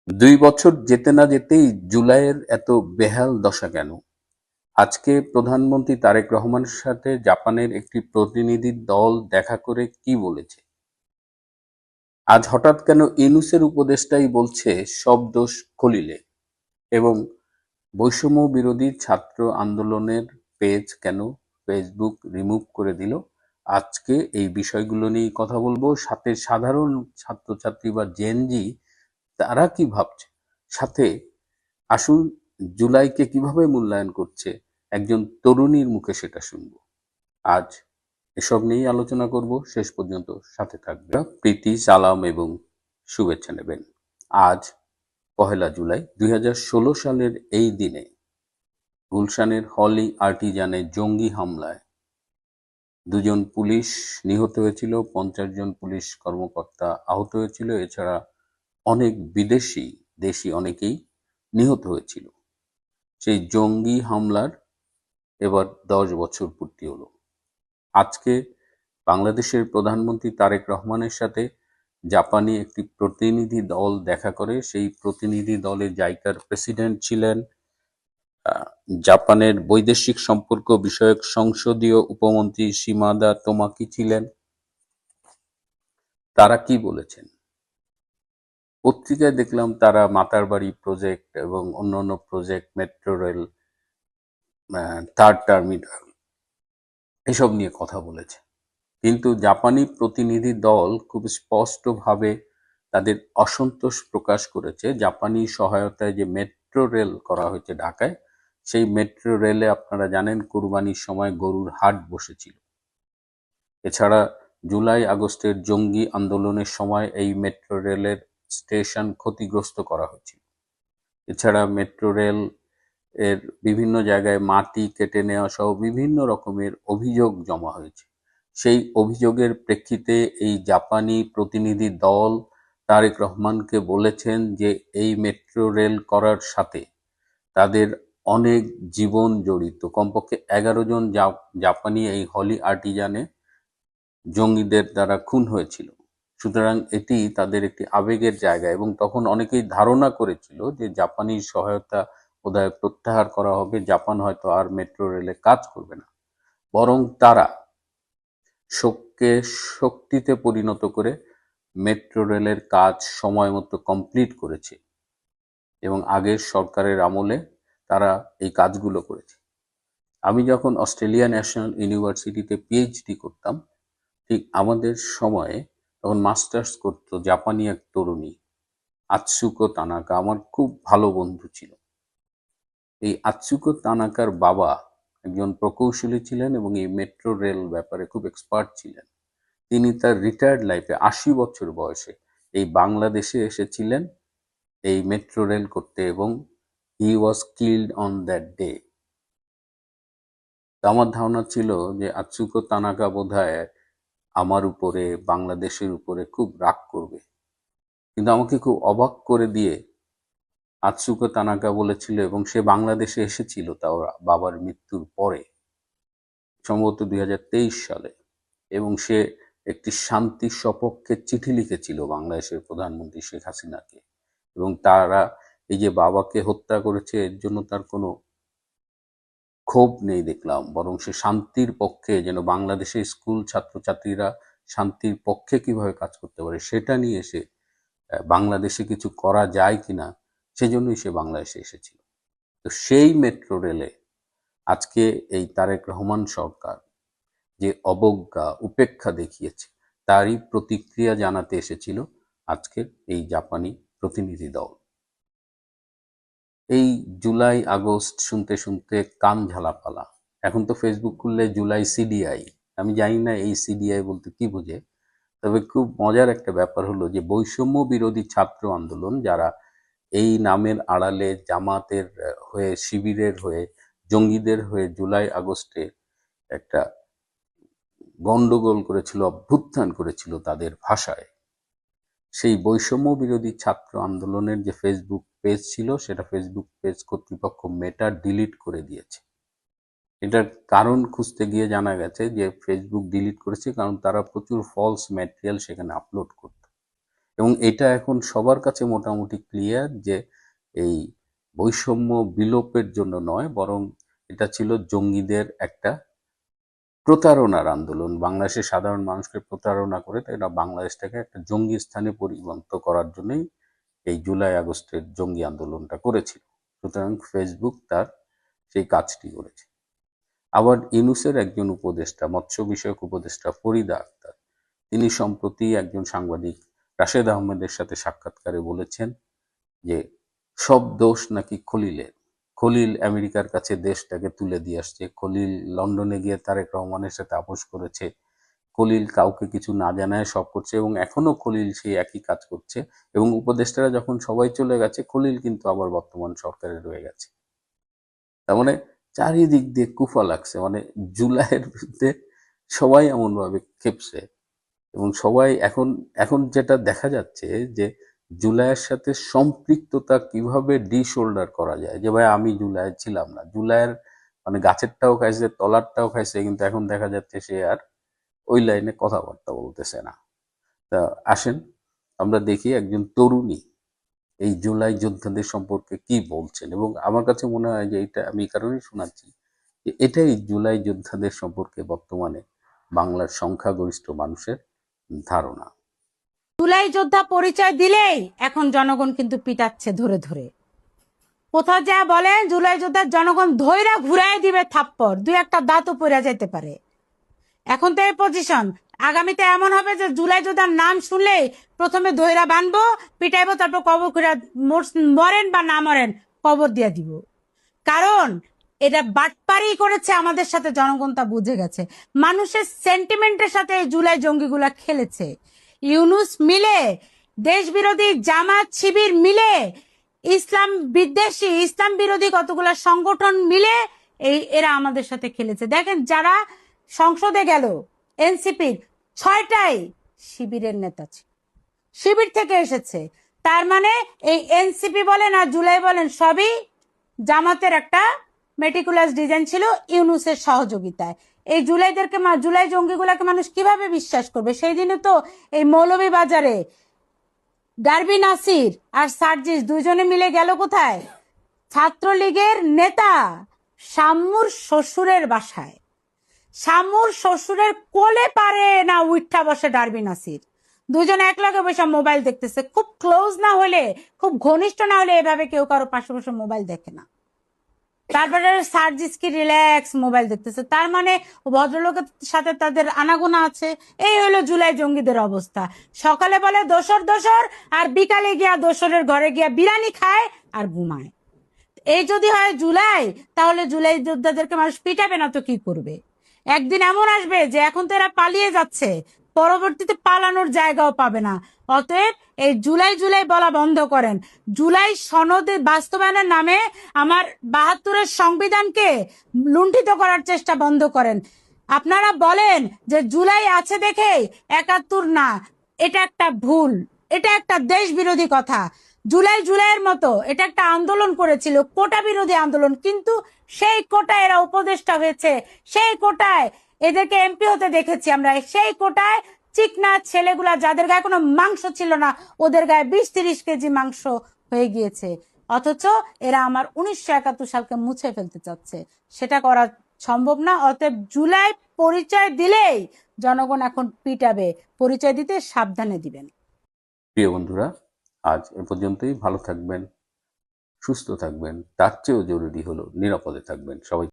২ বছর যেতে না যেতেই জুলাইয়ের এত বেহাল দশা কেন? আজকে প্রধানমন্ত্রী তারেক রহমানের সাথে জাপানের একটি প্রতিনিধি দল দেখা করে কি বলেছে? আজ হঠাৎ কেন ইউনূসের উপদেষ্টাই বলছে সব দোষ খলিলের? এবং বৈষম্য বিরোধী ছাত্র আন্দোলনের পেজ কেন ফেসবুক রিমুভ করে দিল? আজকে এই বিষয়গুলো নিয়েই কথা বলবো। সাথে সাধারণ ছাত্রছাত্রী বা জেনজি তারা কি ভাবছে? সাথে আসুন জুলাইকে কিভাবে মূল্যায়ন করছে একজন তরুণীর মুখে সেটা শুনবো। আজ এসব নিয়েই আলোচনা করব। শেষ পর্যন্ত সাথে থাকবে। প্রীতি, সালাম এবং শুভেচ্ছা নেবেন। আজ ১লা জুলাই ২০১৬ সালের এই দিনে গুলশানের হলি আর্টিজানে জঙ্গি হামলায় ২ জন পুলিশ নিহত হয়েছিল, ৫০ জন পুলিশ কর্মকর্তা আহত হয়েছিল। এছাড়া অনেক বিদেশি, দেশি অনেকেই নিহত হয়েছিল। সেই জঙ্গি হামলার এবার ১০ বছর পূর্তি হলো। আজকে বাংলাদেশের প্রধানমন্ত্রী তারেক রহমানের সাথে জাপানি একটি প্রতিনিধি দল দেখা করে। সেই প্রতিনিধি দলে জাইকার প্রেসিডেন্ট ছিলেন, জাপানের বৈদেশিক সম্পর্ক বিষয়ক সংসদীয় উপমন্ত্রী শিমাদা তোমাকি ছিলেন। তারা কি বলেছেন? পত্রিকায় দেখলাম তারা মাতারবাড়ি প্রজেক্ট এবং অন্যান্য project, metro rail, third terminal এসব নিয়ে কথা বলেছে। কিন্তু জাপানি প্রতিনিধি দল খুব স্পষ্টভাবে তাদের অসন্তোষ প্রকাশ করেছে জাপানি সহায়তায় যে মেট্রো রেল করা হয়েছে ঢাকায়। সেই মেট্রো রেলে আপনারা জানেন কুরবানির সময় গরুর হাট বসেছিল। এছাড়া জুলাই আগস্টের জঙ্গি আন্দোলনের সময় এই মেট্রো রেলের স্টেশন ক্ষতিগ্রস্ত করা হয়েছিল। এছাড়া মেট্রো রেল এর বিভিন্ন জায়গায় মাটি কেটে নেওয়া সহ বিভিন্ন রকমের অভিযোগ জমা হয়েছে। সেই অভিযোগের প্রেক্ষিতে এই জাপানি প্রতিনিধি দল তারেক রহমানকে বলেছেন যে এই মেট্রো রেল করার সাথে তাদের অনেক জীবন জড়িত। কমপক্ষে ১১ জন জাপানি এই হলি আর্টিজানে জঙ্গিদের দ্বারা খুন হয়েছিল। সুতরাং এটি তাদের একটি আবেগের জায়গা এবং তখন অনেকেই ধারণা করেছিল যে জাপানি সহায়তা বোধহয় প্রত্যাহার করা হবে, জাপান হয়তো আর মেট্রো রেলে কাজ করবে না। বরং তারা শোককে শক্তিতে পরিণত করে মেট্রো রেলের কাজ সময় মতো কমপ্লিট করেছে এবং আগের সরকারের আমলে তারা এই কাজগুলো করেছে। আমি যখন অস্ট্রেলিয়া ন্যাশনাল ইউনিভার্সিটিতে পিএইচডি করতাম, ঠিক আমাদের সময়ে তখন মাস্টার্স করতো জাপানি এক তরুণী, আতসুকো তানাকা। আমার খুব ভালো বন্ধু ছিল। এই আতসুকো তানাকার বাবা একজন প্রকৌশলী ছিলেন এবং এই মেট্রো রেল ব্যাপারে খুব এক্সপার্ট ছিলেন। তিনি তার রিটায়ার্ড লাইফে ৮০ বছর বয়সে এই বাংলাদেশে এসেছিলেন এই মেট্রো রেল করতে এবং হি ওয়াজ কিলড অন দ্যাট ডে। আমার ধারণা ছিল যে আতসুকো তানাকা বোধহয় আমার উপরে, বাংলাদেশের উপরে খুব রাগ করবে। কিন্তু আমাকে খুব অবাক করে দিয়ে আতসুকো তানাকা বলেছিল, এবং সে বাংলাদেশে এসেছিল তাও বাবার মৃত্যুর পরে, সম্ভবত ২০২৩ সালে, এবং সে একটি শান্তি সপক্ষে চিঠি লিখেছিল বাংলাদেশের প্রধানমন্ত্রী শেখ হাসিনাকে। এবং তারা এই যে বাবাকে হত্যা করেছে এর জন্য তার কোনো ক্ষোভ নেই দেখলাম, বরং সে শান্তির পক্ষে, যেন বাংলাদেশের স্কুল ছাত্রছাত্রীরা শান্তির পক্ষে কিভাবে কাজ করতে পারে সেটা নিয়ে সে বাংলাদেশে কিছু করা যায় কিনা সেজন্যই সে বাংলাদেশে এসেছিল। তো সেই মেট্রো রেলে আজকে এই তারেক রহমান সরকার যে অবজ্ঞা উপেক্ষা দেখিয়েছে তারই প্রতিক্রিয়া জানাতে এসেছিল আজকের এই জাপানি প্রতিনিধি দল। এই জুলাই আগস্ট শুনতে শুনতে কান ঝালাপালা। এখন তো ফেসবুক খুললে জুলাই সিডিআই। আমি জানি না এই সিডিআই বলতে কি বোঝে। তবে খুব মজার একটা ব্যাপার হলো যে বৈষম্য বিরোধী ছাত্র আন্দোলন, যারা এই নামের আড়ালে জামাতের হয়ে, শিবিরের হয়ে, জঙ্গিদের হয়ে জুলাই আগস্টে একটা গন্ডগোল করেছিল, অভ্যুত্থান করেছিল তাদের ভাষায়, সেই বৈষম্য বিরোধী ছাত্র আন্দোলনের যে ফেসবুক পেজ ছিল সেটা ফেসবুক পেজ কর্তৃপক্ষ মেটা ডিলিট করে দিয়েছে। এটার কারণ খুঁজতে গিয়ে জানা গেছে যে ফেসবুক ডিলিট করেছে কারণ তারা প্রচুর ফলস ম্যাটেরিয়াল সেখানে আপলোড করত এবং এটা এখন সবার কাছে মোটামুটি ক্লিয়ার যে এই বৈষম্য বিলোপের জন্য নয়, বরং এটা ছিল জঙ্গিদের একটা প্রতারণার আন্দোলন। বাংলাদেশের সাধারণ মানুষকে প্রতারণা করে এরা বাংলাদেশটাকে একটা জঙ্গি স্থানে পরিণত করার জন্যই এই জুলাই আগস্টের জঙ্গি আন্দোলনটা করেছিল। সুতরাং ফেসবুক তার সেই কাজটি করেছে। আবার ইউনূসের একজন উপদেষ্টা, মৎস্য বিষয়ক উপদেষ্টা ফরিদা আক্তার, তিনি সম্প্রতি একজন সাংবাদিক রাশেদ আহমেদের সাথে সাক্ষাৎকারে বলেছেন যে সব দোষ নাকি খলিলের। খলিল আমেরিকার কাছে দেশটাকে তুলে দিয়ে আসছে, খলিল লন্ডনে গিয়ে তারেক রহমানের সাথে আপোষ করেছে, খলিল কাউকে কিছু না জানায় সব করছে এবং এখনো খলিল সেই একই কাজ করছে। এবং উপদেষ্টারা যখন সবাই চলে গেছে, খলিল কিন্তু আবার বর্তমান সরকারে রয়ে গেছে। তার মানে চারিদিক দিয়ে কুফা লাগছে, মানে জুলাইয়ের বিরুদ্ধে সবাই এমন ভাবে খেপছে এবং সবাই এখন এখন যেটা দেখা যাচ্ছে যে জুলাইয়ের সাথে সম্পৃক্ততা কিভাবে ডিশোল্ডার করা যায়, যে ভাই আমি জুলাই ছিলাম না, জুলাইয়ের মানে গাছেরটাও খাইছে তলারটাও খাইছে, কিন্তু এখন দেখা যাচ্ছে সে আর ওই লাইনে কথাবার্তা বলতেছে না। তা আসেন আমরা দেখি একজন তরুণী এই জুলাই যোদ্ধাদের সম্পর্কে কি বলছেন। এবং আমার কাছে মনে হয় যে এটা আমি এই কারণেই শোনাচ্ছি যে এটাই জুলাই যোদ্ধাদের সম্পর্কে বর্তমানে বাংলার সংখ্যাগরিষ্ঠ মানুষের ধারণা। জুলাই যোদ্ধা পরিচয় দিলেই এখন জনগণ কিন্তু পিটাচ্ছে ধরে ধরে। কোথাও যা বলেন জুলাই যোদ্ধার জনগণ ধৈরা ঘুরাই দিবে থাপ্পড়, দুই একটা দাঁতও পড়ে যেতে পারে। এখন তো এই পজিশন, আগামীতে এমন হবে যে জুলাই যোদ্ধার নাম শুনলেই প্রথমে ধৈরা বানবো, পিটাইবো, তারপর কবর করে মরেন বা না মরেন কবর দিয়ে দিব। কারণ এটা বাটপারি করেছে আমাদের সাথে, জনগণ তা বুঝে গেছে। মানুষের সেন্টিমেন্টের সাথে এই জুলাই জঙ্গিগুলা খেলেছে। ইউনূস মিলে, দেশ বিরোধী জামাত শিবির মিলে, ইসলাম বিদ্বেষী ইসলাম বিরোধী কতগুলা সংগঠন মিলে এরা আমাদের সাথে খেলেছে। দেখেন যারা সংসদে গেল এনসিপির 6টাই শিবিরের নেতা ছিল, শিবির থেকে এসেছে। তার মানে এই এনসিপি বলেন আর জুলাই বলেন সবই জামাতের একটা মেটিকুলাস ডিজাইন ছিল ইউনূসের সহযোগিতায়। এই জুলাই জঙ্গিগুলাকে মানুষ কিভাবে বিশ্বাস করবে? সেই দিনে তো এই মৌলভীবাজারে ডারবি নাসির আর সার্জিস দুইজনে মিলে গেল কোথায়? ছাত্রলীগের নেতা শাম্মুর শ্বশুরের বাসায়। শাম্মুর শ্বশুরের কোলে পারে না উঠা বসে ডারবি নাসির, দুজন একলগে বসে মোবাইল দেখতেছে। খুব ক্লোজ না হলে, খুব ঘনিষ্ঠ না হলে এভাবে কেউ কারো পাশে বসে মোবাইল দেখে না। তারপরে সার্জিস কি রিল্যাক্স মোবাইল দেখতেছে, তার মানে ভদ্রলোকের সাথে তাদের আনাগোনা আছে। এই হলো জুলাই জঙ্গিদের অবস্থা। সকালে বলে দোসর দোসর, আর বিকালে গিয়া দোসরের ঘরে গিয়া বিরিয়ানি খায় আর ঘুমায়। এই যদি হয় জুলাই, তাহলে জুলাই যোদ্ধাদেরকে মানুষ পিটাবে না তো কি করবে? একদিন এমন আসবে যে এখন তো এরা পালিয়ে যাচ্ছে, পরবর্তীতে পালানোর জায়গাও পাবে না। অতএব এই জুলাই জুলাই বলা বন্ধ করেন। জুলাই সনদে বাস্তবায়নের নামে আমার 72-এর সংবিধানকে লুণ্ঠিত করার চেষ্টা বন্ধ করেন। আপনারা বলেন যে জুলাই আছে দেখে 71 না, এটা একটা ভুল, এটা একটা দেশ বিরোধী কথা। জুলাইয়ের মতো এটা একটা আন্দোলন করেছিল, কোটা বিরোধী আন্দোলন, কিন্তু সেই কোটায় এরা উপদেষ্টা হয়েছে, সেই কোটায় এদেরকে এমপি হতে দেখেছি আমরা, সেই কোটায় চিকনা ছেলেগুলা যাদের গায়ে কোনো মাংস ছিল না, ওদের গায়ে 20-30 কেজি মাংস হয়ে গিয়েছে। অথচ এরা আমার 1971 সালকে মুছে ফেলতে চাচ্ছে, সেটা করা সম্ভব না। অতএব জুলাই পরিচয় দিলেই জনগণ এখন পিটাবে, পরিচয় দিতে সাবধানে দিবেন। প্রিয় বন্ধুরা, আজ এ পর্যন্তই। ভালো থাকবেন, সুস্থ থাকবেন, তার চেয়েও জরুরি হলো নিরাপদে থাকবেন। সবাই